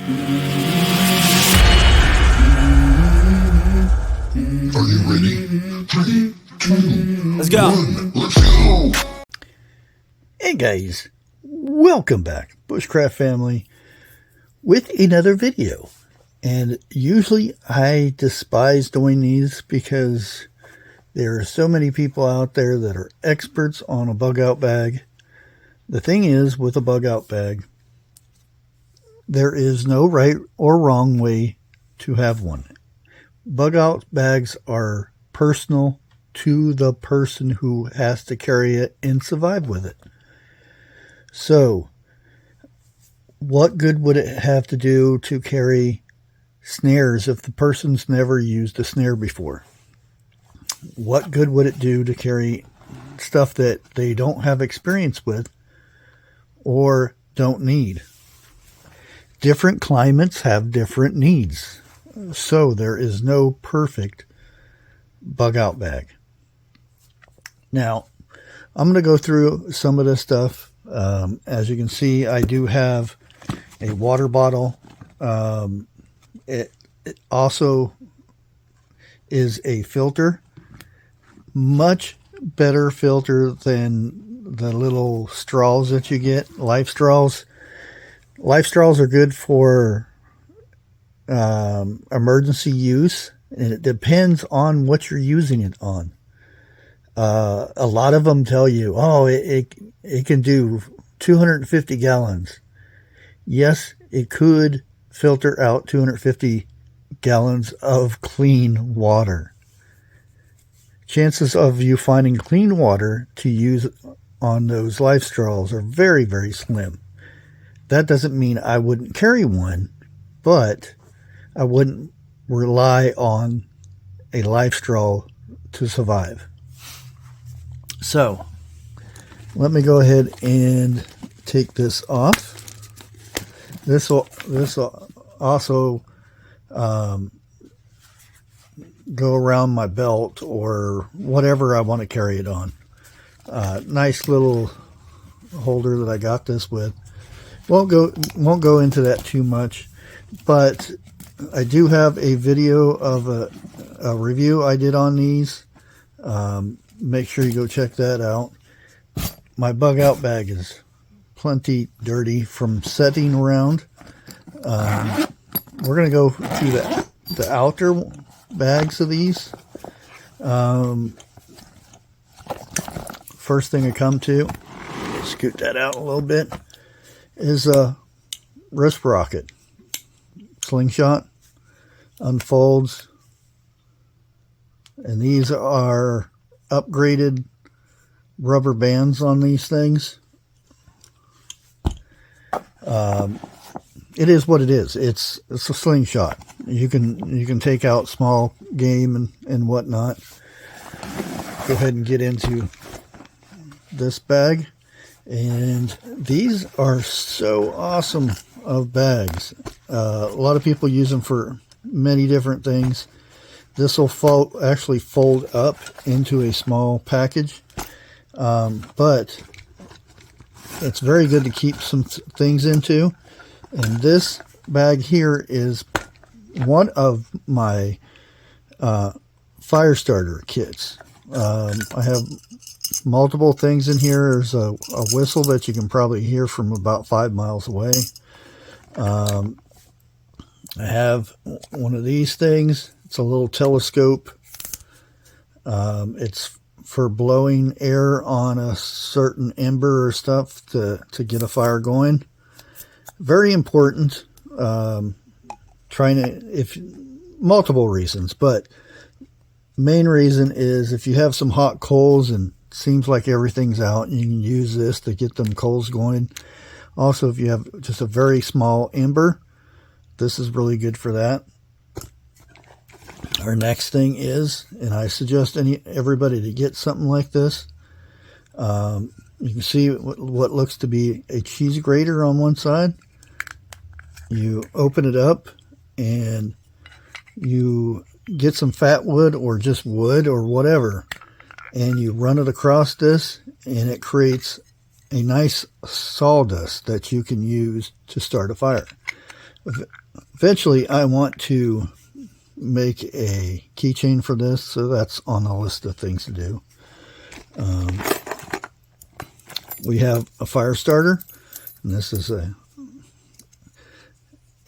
Are you ready? 3, 2, let's go. 1, let's go. Hey guys, welcome back, Bushcraft family, with another video. And usually I despise doing these because there are so many people out there that are experts on a bug out bag. The thing is, with a bug out bag, there is no right or wrong way to have one. Bug out bags are personal to the person who has to carry it and survive with it. So, what good would it have to do to carry snares if the person's never used a snare before? What good would it do to carry stuff that they don't have experience with or don't need? Different climates have different needs. So there is no perfect bug out bag. Now, I'm going to go through some of this stuff. As you can see, I do have a water bottle. It also is a filter. Much better filter than the little straws that you get, life straws. Life straws are good for emergency use, and it depends on what you're using it on. A lot of them tell you, oh, it can do 250 gallons. Yes, it could filter out 250 gallons of clean water. Chances of you finding clean water to use on those life straws are very, very slim. That doesn't mean I wouldn't carry one, but I wouldn't rely on a life straw to survive. So, let me go ahead and take this off. This will also go around my belt or whatever I want to carry it on. Nice little holder that I got this with. Won't go into that too much, but I do have a video of a review I did on these. Make sure you go check that out. My bug out bag is plenty dirty from setting around. We're going to go through the outer bags of these. First thing I come to, scoot that out a little bit, is a wrist rocket. Slingshot, unfolds, and these are upgraded rubber bands on these things. It is what it is. It's a slingshot. You can take out small game and whatnot. Go ahead and get into this bag, and these are so awesome of bags. A lot of people use them for many different things. This will actually fold up into a small package, but it's very good to keep some things into. And this bag here is one of my fire starter kits. I have multiple things in here. There's a whistle that you can probably hear from about 5 miles away. I have one of these things. It's a little telescope. It's for blowing air on a certain ember or stuff to get a fire going. Very important. Multiple reasons, but main reason is if you have some hot coals and it seems like everything's out, you can use this to get them coals going. Also, if you have just a very small ember, this is really good for that. Our next thing is, and I suggest everybody to get something like this. You can see what looks to be a cheese grater on one side. You open it up and you get some fat wood or just wood or whatever, and you run it across this, and it creates a nice sawdust that you can use to start a fire. Eventually, I want to make a keychain for this, so that's on the list of things to do. We have a fire starter, and this is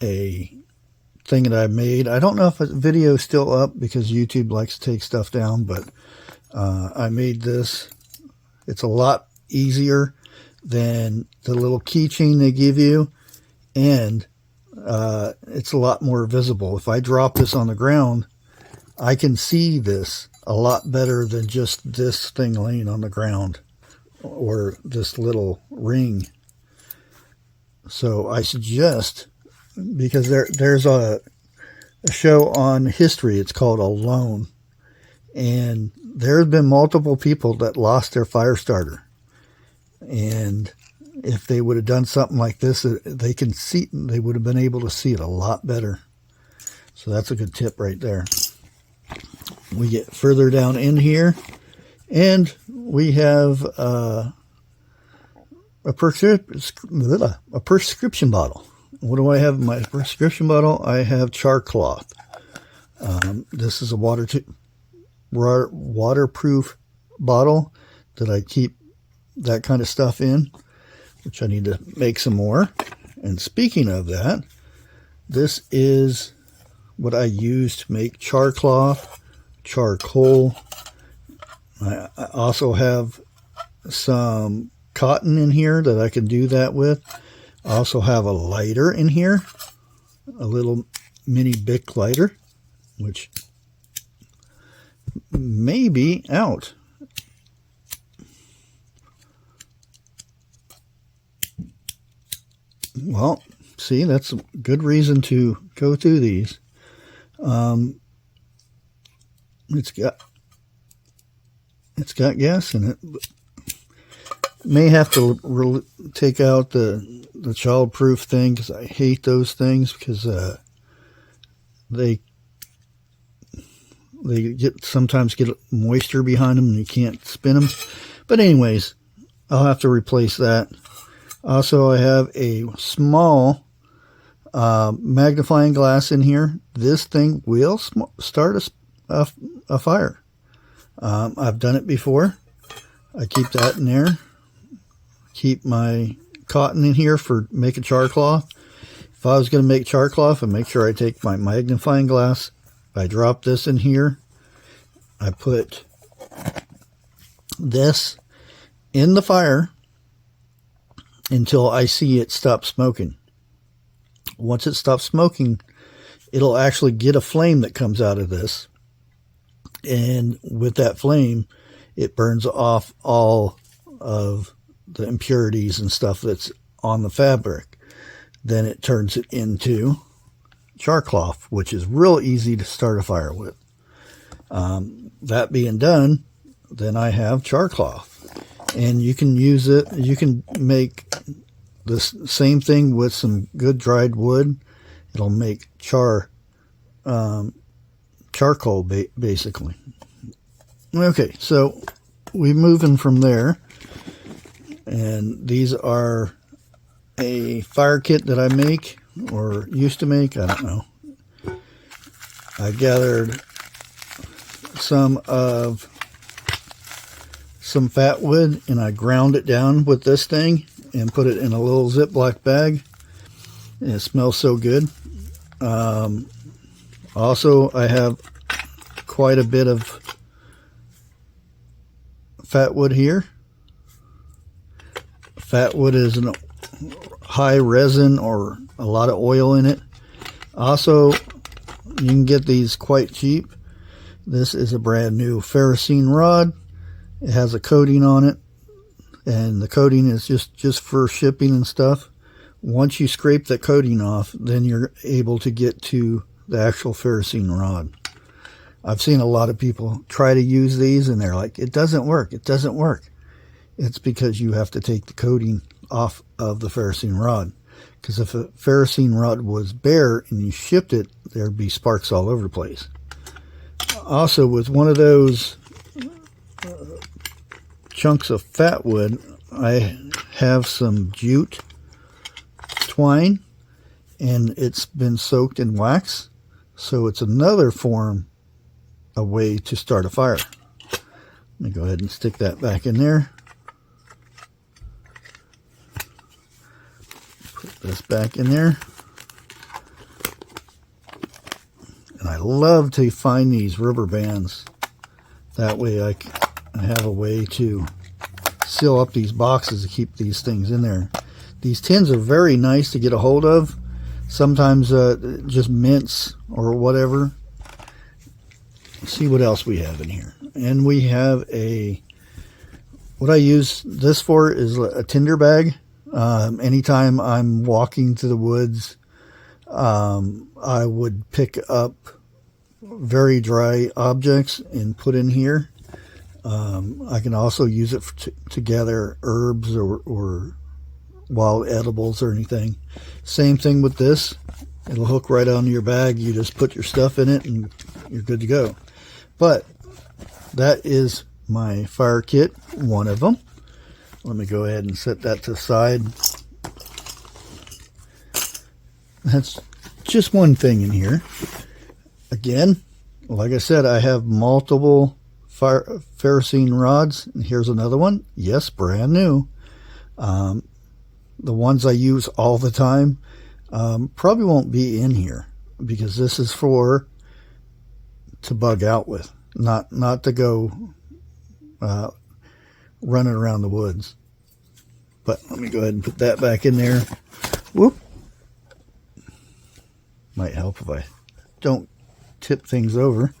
a thing that I made. I don't know if the video is still up because YouTube likes to take stuff down, but I made this. It's a lot easier than the little keychain they give you, and it's a lot more visible. If I drop this on the ground, I can see this a lot better than just this thing laying on the ground or this little ring. So I suggest, because there's a show on history, it's called Alone, and there have been multiple people that lost their fire starter, and if they would have done something like this, they would have been able to see it a lot better. So that's a good tip right there. We get further down in here, and we have a prescription bottle. What do I have in my prescription bottle? I have Char cloth. This is a waterproof bottle that I keep that kind of stuff in, which I need to make some more. And speaking of that, this is what I use to make char cloth, charcoal. I also have some cotton in here that I can do that with. I also have a lighter in here, a little mini Bic lighter, which may be out. Well, see, that's a good reason to go through these. It's got gas in it. May have to take out the child-proof thing, because I hate those things, because they sometimes get moisture behind them and you can't spin them. But anyways, I'll have to replace that. Also, I have a small magnifying glass in here. This thing will start a fire. I've done it before. I keep that in there. Keep my cotton in here for making char cloth. If I was going to make char cloth, I'd make sure I take my magnifying glass. I drop this in here. I put this in the fire until I see it stop smoking. Once it stops smoking, it'll actually get a flame that comes out of this. And with that flame, it burns off all of the impurities and stuff that's on the fabric. Then it turns it into char cloth, which is real easy to start a fire with. That being done, then I have char cloth. And you can use it, you can make the same thing with some good dried wood. It'll make charcoal, basically. Okay, so we're moving from there. And these are a fire kit that I make, or used to make, I don't know. I gathered some fat wood, and I ground it down with this thing and put it in a little Ziploc bag. And it smells so good. Also, I have quite a bit of fat wood here. Fat wood is a high resin or a lot of oil in it. Also, you can get these quite cheap. This is a brand new ferrocene rod. It has a coating on it, and the coating is just for shipping and stuff. Once you scrape the coating off, then you're able to get to the actual ferrocene rod. I've seen a lot of people try to use these, and they're like, it doesn't work, it doesn't work. It's because you have to take the coating off of the ferrocene rod. Because if a ferrocene rod was bare and you shipped it, there'd be sparks all over the place. Also, with one of those chunks of fat wood, I have some jute twine, and it's been soaked in wax. So it's another a way to start a fire. Let me go ahead and stick that back in there. Put this back in there. And I love to find these rubber bands. That way I have a way to seal up these boxes to keep these things in there. These tins are very nice to get a hold of. Sometimes just mints or whatever. Let's see what else we have in here. And we have what I use this for is a tinder bag. Anytime I'm walking to the woods, I would pick up very dry objects and put in here. I can also use it to gather herbs or wild edibles or anything. Same thing with this. It'll hook right onto your bag. You just put your stuff in it and you're good to go. But that is my fire kit, one of them. Let me go ahead and set that to the side. That's just one thing in here. Again, like I said, I have multiple ferrocene rods. And here's another one. Yes, brand new. The ones I use all the time probably won't be in here because this is to bug out with, not to go running around the woods. But let me go ahead and put that back in there. Whoop. Might help if I don't tip things over.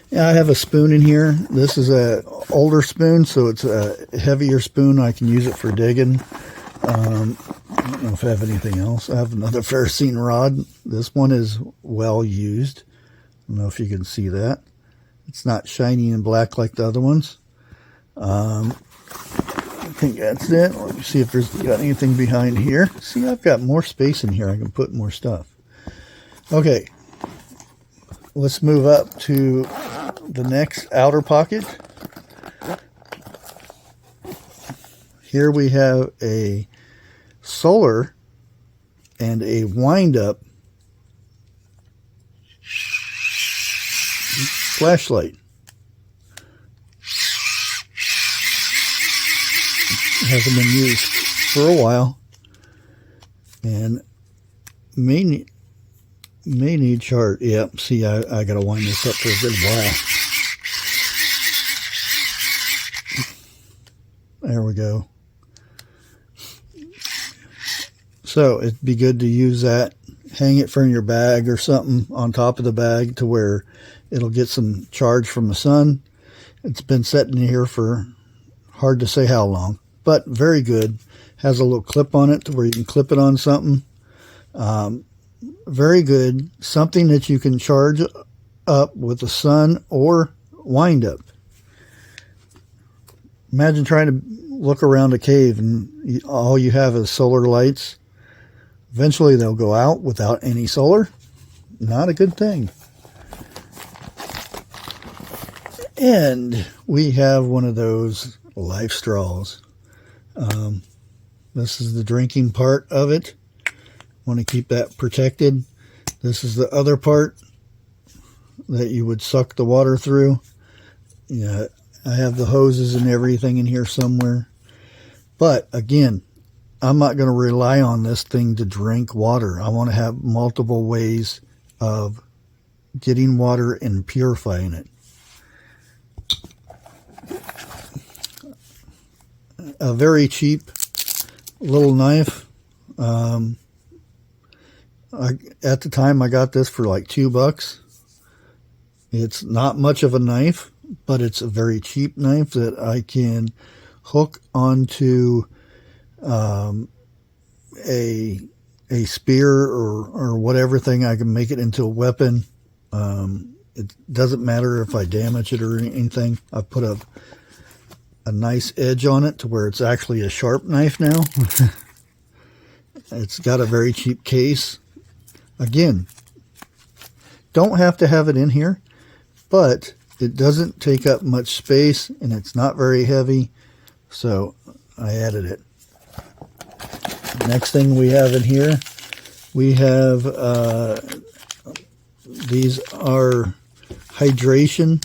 Yeah, I have a spoon in here. This is a older spoon, so it's a heavier spoon. I can use it for digging. I don't know if I have anything else. I have another ferrocene rod. This one is well used. I don't know if you can see that. It's not shiny and black like the other ones. I think that's it. Let me see if there's got anything behind here. See, I've got more space in here. I can put more stuff. Okay. Let's move up to the next outer pocket. Here we have a solar and a wind-up flashlight. It hasn't been used for a while and may need Char. Yep, see, I gotta wind this up for a good while. There we go. So it'd be good to use that, hang it from your bag or something on top of the bag to where it'll get some charge from the sun. It's been sitting here for hard to say how long, but very good. Has a little clip on it to where you can clip it on something. Very good. Something that you can charge up with the sun or wind up. Imagine trying to look around a cave and all you have is solar lights. Eventually they'll go out without any solar. Not a good thing. And we have one of those life straws. This is the drinking part of it. Want to keep that protected. This is the other part that you would suck the water through. Yeah, I have the hoses and everything in here somewhere. But again, I'm not going to rely on this thing to drink water. I want to have multiple ways of getting water and purifying it. A very cheap little knife. At the time I got this for like $2. It's not much of a knife, but it's a very cheap knife that I can hook onto a spear or whatever thing. I can make it into a weapon. It doesn't matter if I damage it or anything. I put a nice edge on it to where it's actually a sharp knife now. It's got a very cheap case. Again, don't have to have it in here, but it doesn't take up much space and it's not very heavy, so I added it. Next thing we have in here We have, these are hydration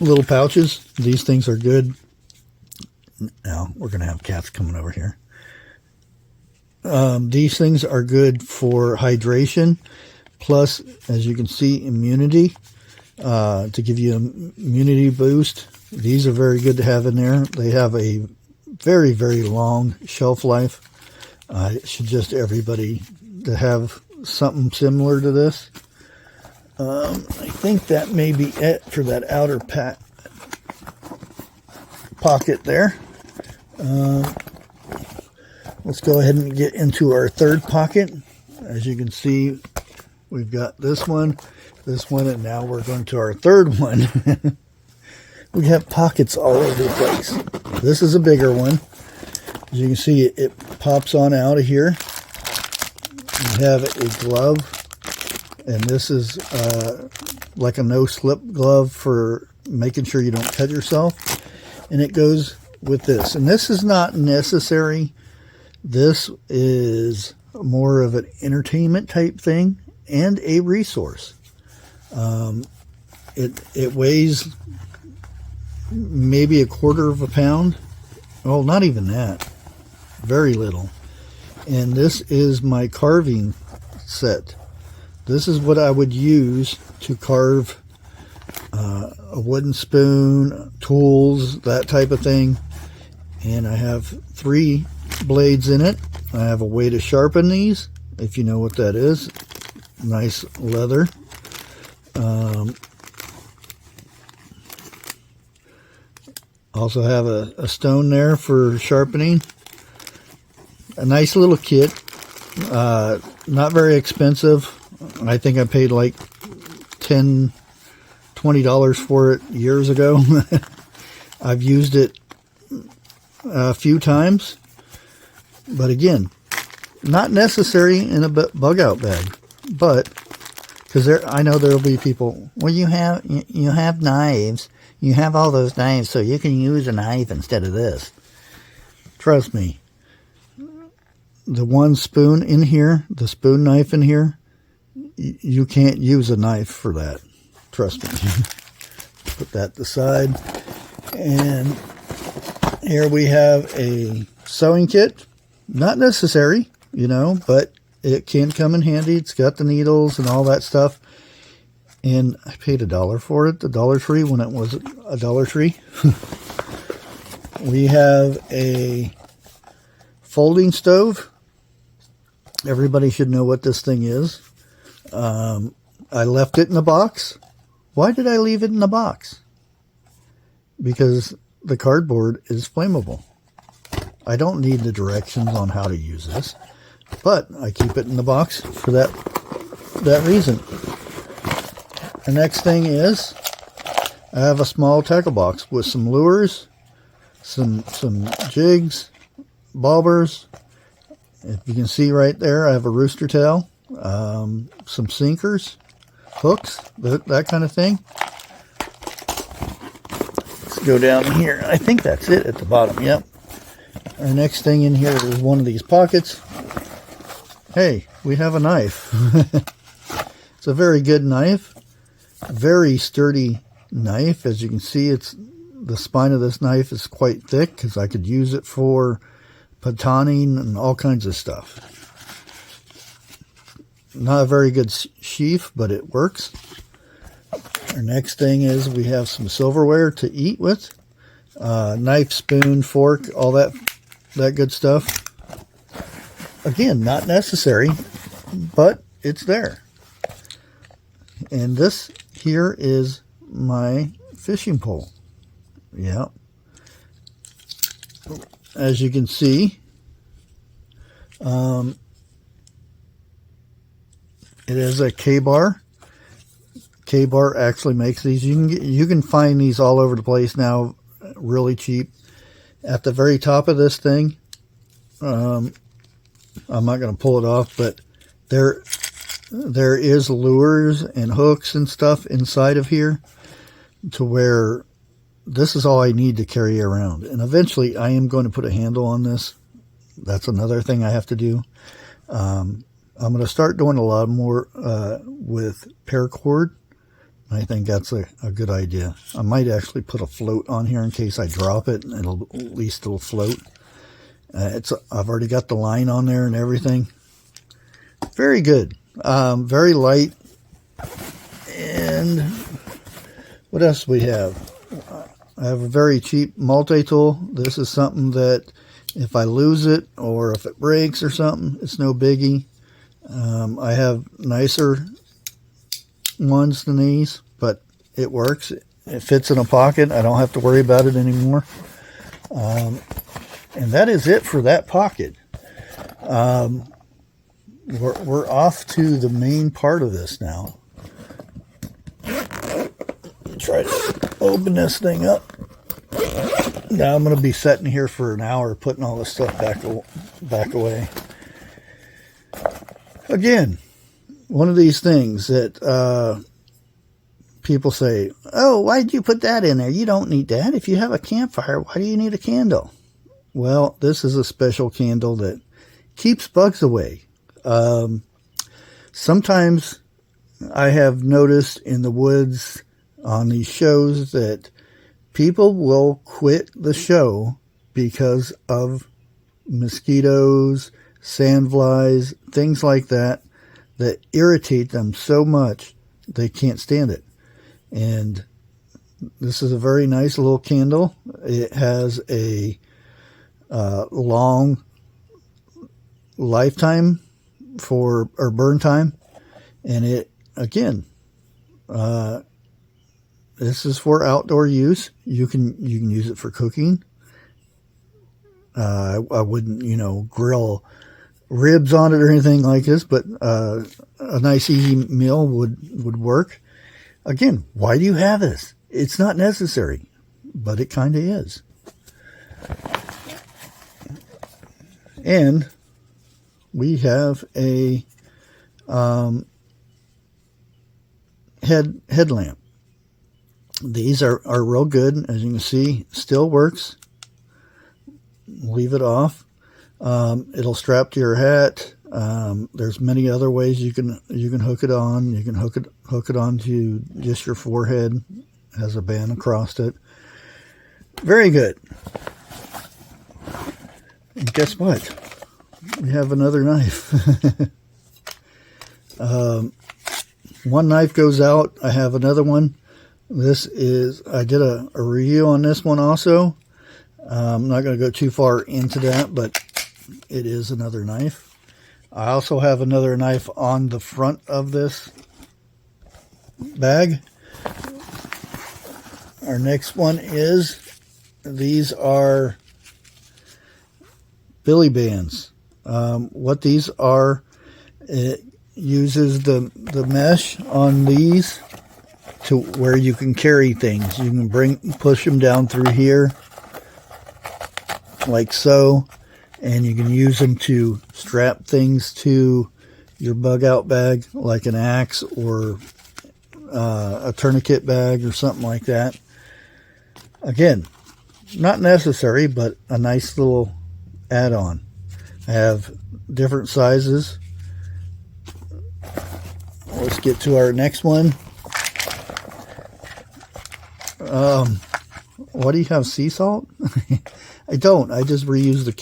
little pouches. These things are good. Now, we're going to have cats coming over here. These things are good for hydration, plus, as you can see, immunity, to give you an immunity boost. These are very good to have in there. They have a very, very long shelf life. I suggest everybody to have something similar to this. I think that may be it for that outer pocket there. Let's go ahead and get into our third pocket. As you can see, we've got this one, and now we're going to our third one. We have pockets all over the place. This is a bigger one. As you can see, it pops on out of here. We have a glove, and this is like a no-slip glove for making sure you don't cut yourself. And it goes with this. And this is not necessary. This is more of an entertainment type thing and a resource. It weighs maybe 1/4 of a pound. Well, not even that. Very little. And this is my carving set. This is what I would use to carve a wooden spoon, tools, that type of thing. And I have 3 blades in it. I have a way to sharpen these, if you know what that is. Nice leather. Also have a stone there for sharpening. A nice little kit. Not very expensive. I think I paid like $10, $20 for it years ago. I've used it a few times. But again, not necessary in a bug out bag. But, because I know there will be people, well, you have knives. You have all those knives, so you can use a knife instead of this. Trust me. The one spoon in here, the spoon knife in here, you can't use a knife for that. Trust me. Put that aside. And here we have a sewing kit. Not necessary, you know, but it can come in handy. It's got the needles and all that stuff. And I paid $1 for it, the Dollar Tree, when it was a Dollar Tree. We have a folding stove. Everybody should know what this thing is. I left it in a box. Why did I leave it in a box? Because the cardboard is flammable. I don't need the directions on how to use this, but I keep it in the box for that reason. The next thing is I have a small tackle box with some lures, some jigs, bobbers. If you can see right there, I have a rooster tail, some sinkers, hooks, that kind of thing. Let's go down here. I think that's it at the bottom. Yep. Our next thing in here is one of these pockets. Hey, we have a knife. It's a very good knife. Very sturdy knife. As you can see, the spine of this knife is quite thick because I could use it for pataning and all kinds of stuff. Not a very good sheath, but it works. Our next thing is we have some silverware to eat with. Knife, spoon, fork, all that good stuff. Again, not necessary, but it's there. And this here is my fishing pole. Yeah. As you can see, it is a K-bar. K-bar actually makes these. You can find these all over the place now, really cheap. At the very top of this thing, I'm not going to pull it off, but there is lures and hooks and stuff inside of here to where this is all I need to carry around. And eventually I am going to put a handle on this That's another thing I have to do. I'm going to start doing a lot more with paracord. I think that's a good idea. I might actually put a float on here in case I drop it, and at least it'll float. I've already got the line on there and everything. Very good. Very light. And what else do we have? I have a very cheap multi-tool. This is something that if I lose it or if it breaks or something, it's no biggie. I have nicer ones than these, but it works. It fits in a pocket. I don't have to worry about it anymore. And that is it for that pocket. We're off to the main part of this now. Try to open this thing up. Now I'm going to be sitting here for an hour putting all this stuff back away. Again, one of these things that people say, oh, why'd you put that in there? You don't need that. If you have a campfire, why do you need a candle? Well, this is a special candle that keeps bugs away. Sometimes I have noticed in the woods on these shows that people will quit the show because of mosquitoes, sandflies, things like that irritate them so much they can't stand it. And this is a very nice little candle. It has a long lifetime or burn time, and it again, this is for outdoor use. You can use it for cooking. I wouldn't grill ribs on it or anything like this, but a nice easy meal would work. Again, why do you have this? It's not necessary, but it kind of is. And we have a headlamp. These are real good. As you can see, still works. Leave it off. It'll strap to your hat. There's many other ways you can hook it on. You can hook it onto just your forehead. It has a band across it. Very good. And guess what? We have another knife. One knife goes out. I have another one. I did a review on this one also. I'm not going to go too far into that, but it is another knife. I also have another knife on the front of this bag. Our next one these are billy bands. What these are, it uses the mesh on these to where you can carry things. You can push them down through here like so, and you can use them to strap things to your bug out bag like an axe or a tourniquet bag or something like that. Again, not necessary, but a nice little add-on. I have different sizes. Let's get to our next one. What do you have, sea salt? I don't. I just reuse the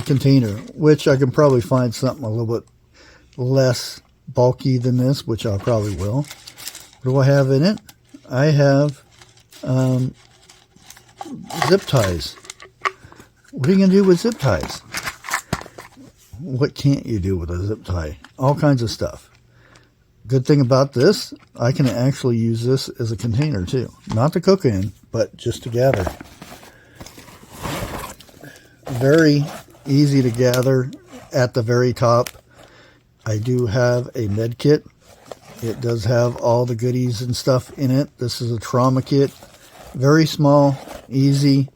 container, which I can probably find something a little bit less bulky than this, which I probably will. What do I have in it? I have zip ties. What are you going to do with zip ties? What can't you do with a zip tie? All kinds of stuff. Good thing about this, I can actually use this as a container too. Not to cook in, but just to gather. Very easy to gather. At the very top, I do have a med kit. It does have all the goodies and stuff in it. This is a trauma kit. Very small, easy.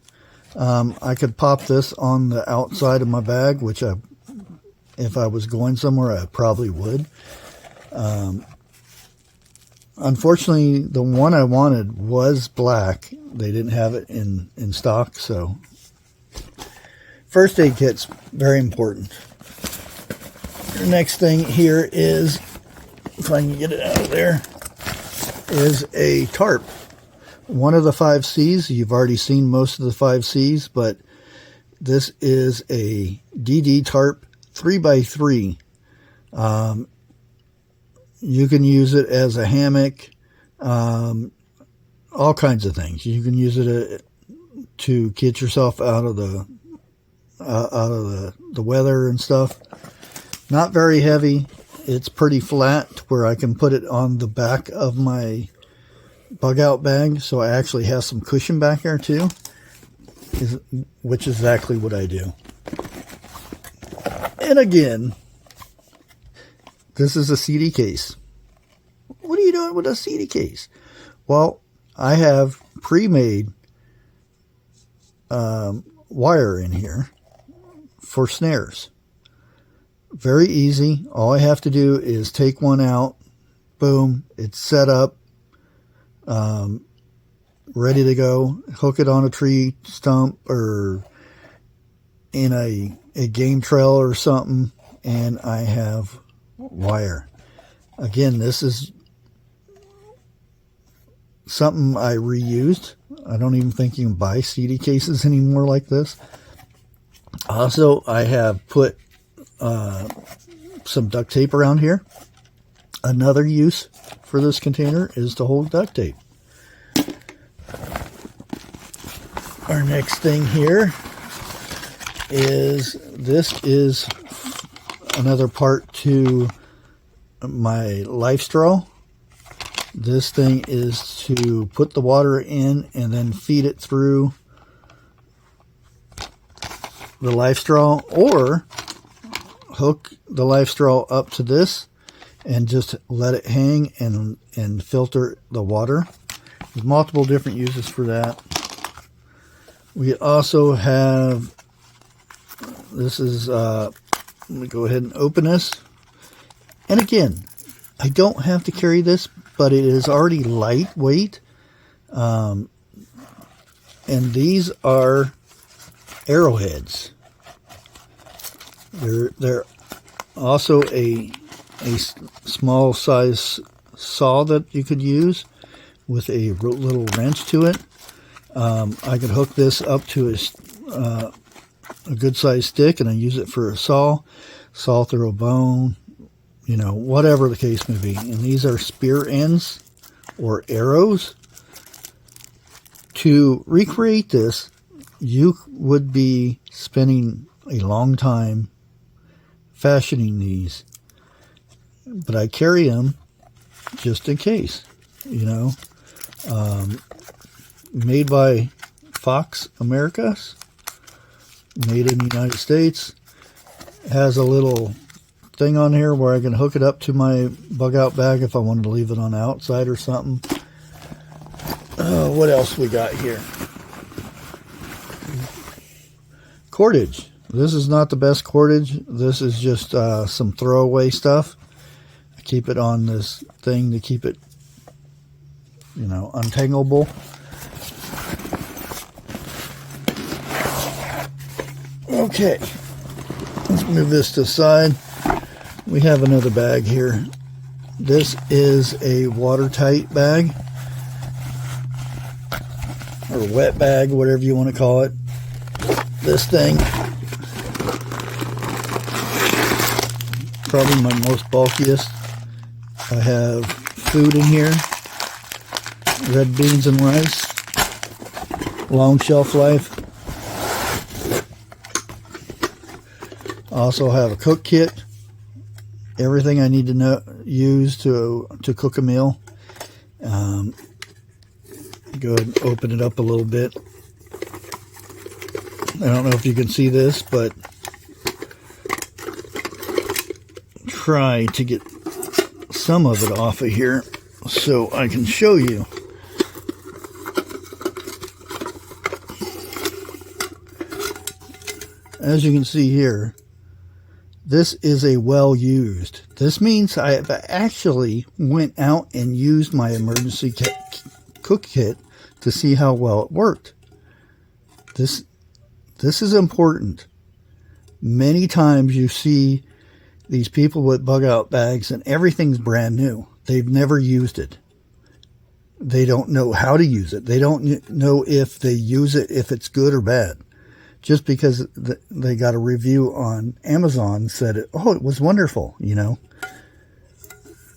I could pop this on the outside of my bag, which if I was going somewhere, I probably would. Unfortunately, the one I wanted was black. They didn't have it in stock, so first aid kit's very important. The next thing here is, if I can get it out of there, is a tarp. One of the 5 C's. You've already seen most of the 5 C's, but this is a DD tarp 3x3. You can use it as a hammock, all kinds of things. You can use it to get yourself out of the weather and stuff. Not very heavy. It's pretty flat where I can put it on the back of my bug out bag, so I actually have some cushion back there too, which is exactly what I do. And again, this is a CD case. What are you doing with a CD case? Well, I have pre-made wire in here for snares. Very easy. All I have to do is take one out. Boom. It's set up. Ready to go. Hook it on a tree stump or in a game trail or something, and I have wire. Again, this is something I reused. I don't even think you can buy CD cases anymore like this. Also, I have put some duct tape around here. Another use for this container is to hold duct tape. Our next thing here is, this is another part to my life straw. This thing is to put the water in and then feed it through the life straw, or hook the life straw up to this and just let it hang and filter the water. There's multiple different uses for that. We also have, this is, let me go ahead and open this. And again, I don't have to carry this, but it is already lightweight. And these are arrowheads. They're also a small size saw that you could use with a little wrench to it. I could hook this up to a good sized stick, and I use it for a saw through a bone, you know, whatever the case may be. And these are spear ends or arrows. To recreate this, you would be spending a long time fashioning these, but I carry them just in case, you know. Made by Fox Americas, made in the United States. Has a little thing on here where I can hook it up to my bug out bag if I wanted to leave it on the outside or something. What else we got here? Cordage. This is not the best cordage. This is just some throwaway stuff. I keep it on this thing to keep it, you know, untangleable. Okay, let's move this to the side. We have another bag here. This is a watertight bag, or wet bag, whatever you want to call it. This thing, probably my most bulkiest. I have food in here, red beans and rice, long shelf life. I also have a cook kit, everything I need to use to cook a meal. Go ahead and open it up a little bit. I don't know if you can see this, but try to get some of it off of here so I can show you. As you can see here, this is a well used. This means I have actually went out and used my emergency cook kit to see how well it worked. This is important. Many times you see these people with bug out bags and everything's brand new. They've never used it. They don't know how to use it. They don't know if they use it, if it's good or bad. Just because they got a review on Amazon said, oh, it was wonderful, you know.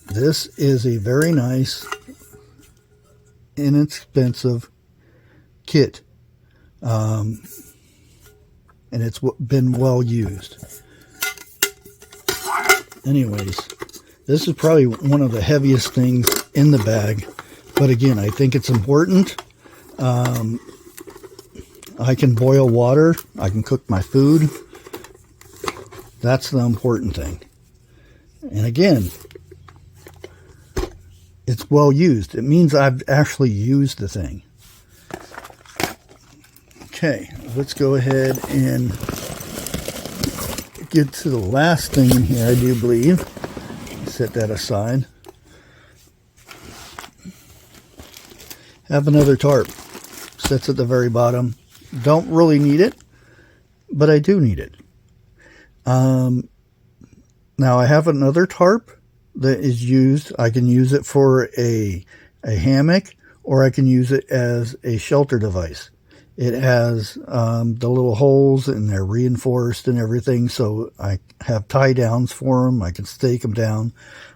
This is a very nice, inexpensive kit. And it's been well used. Anyways, this is probably one of the heaviest things in the bag. But again, I think it's important. I can boil water. I can cook my food. That's the important thing. And again, it's well used. It means I've actually used the thing. Okay, let's go ahead and get to the last thing in here, I do believe. Set that aside. Have another tarp. Sits at the very bottom. Don't really need it, but I do need it. Now I have another tarp that is used. I can use it for a hammock, or I can use it as a shelter device. It has the little holes, and they're reinforced and everything, so I have tie downs for them. I can stake them down,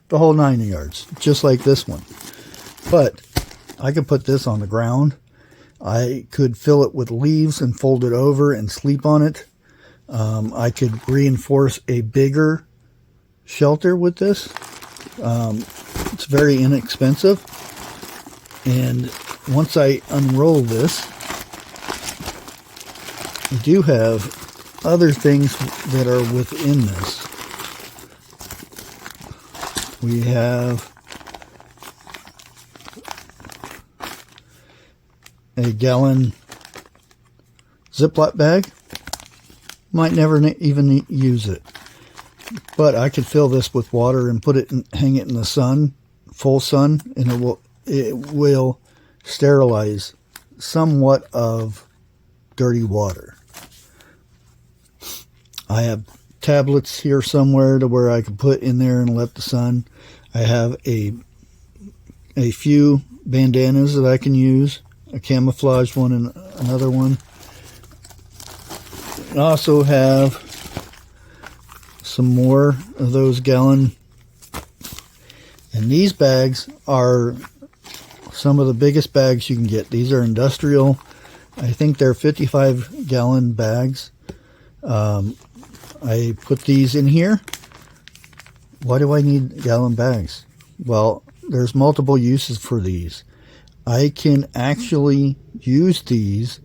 the whole 9 yards, just like this one. But I could put this on the ground. I could fill it with leaves and fold it over and sleep on it. I could reinforce a bigger shelter with this. It's very inexpensive. And once I unroll this, we do have other things that are within this. We have a gallon Ziploc bag. Might never even use it, but I could fill this with water and put it and hang it in the sun, full sun, and it will sterilize somewhat of dirty water. I have tablets here somewhere to where I can put in there and let the sun. I have a few bandanas that I can use, a camouflage one and another one. I also have some more of those gallon, and these bags are some of the biggest bags you can get. These are industrial. I think they're 55-gallon bags. I put these in here. Why do I need gallon bags? Well, there's multiple uses for these. I can actually use these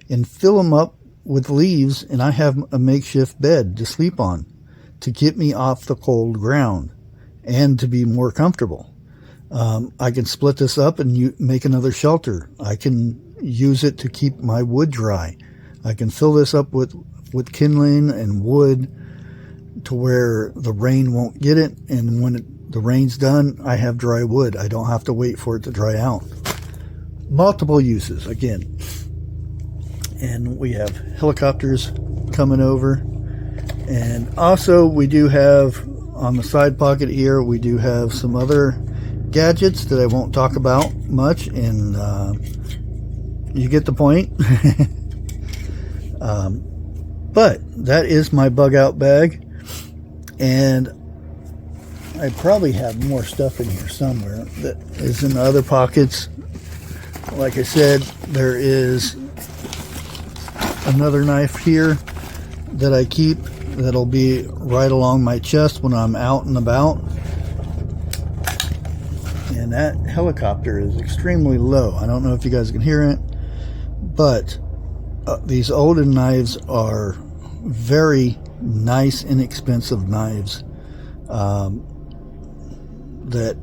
and fill them up with leaves, and I have a makeshift bed to sleep on to get me off the cold ground and to be more comfortable. I can split this up and make another shelter. I can use it to keep my wood dry. I can fill this up with kindling and wood to where the rain won't get it, and when the rain's done, I have dry wood. I don't have to wait for it to dry out. Multiple uses again. And we have helicopters coming over, and also we do have on the side pocket here, we do have some other gadgets that I won't talk about much, and you get the point. But that is my bug out bag, and I probably have more stuff in here somewhere that is in the other pockets. Like I said, there is another knife here that I keep that'll be right along my chest when I'm out and about. And that helicopter is extremely low. I don't know if you guys can hear it, but these Olden knives are very nice, inexpensive knives that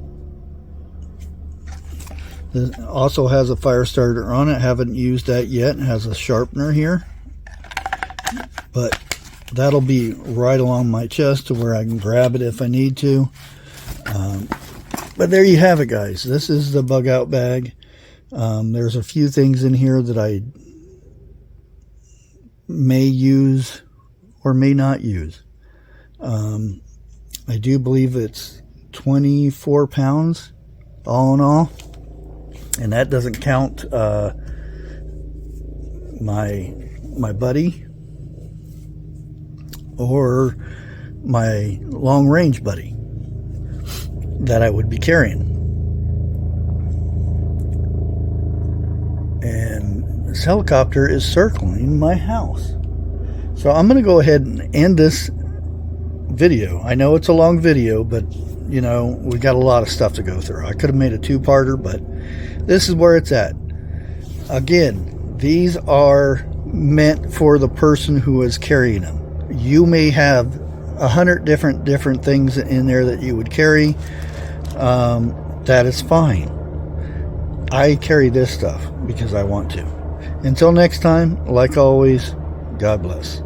also has a fire starter on it. Haven't used that yet. It has a sharpener here, but that'll be right along my chest to where I can grab it if I need to. But there you have it, guys. This is the bug out bag. There's a few things in here that I may use or may not use. I do believe it's 24 pounds all in all, and that doesn't count my buddy or my long range buddy that I would be carrying. And this helicopter is circling my house. So I'm going to go ahead and end this video. I know it's a long video, but you know, we got a lot of stuff to go through. I could have made a two-parter, but this is where it's at. Again, these are meant for the person who is carrying them. You may have 100 different things in there that you would carry. That is fine. I carry this stuff because I want to. Until next time, like always, God bless.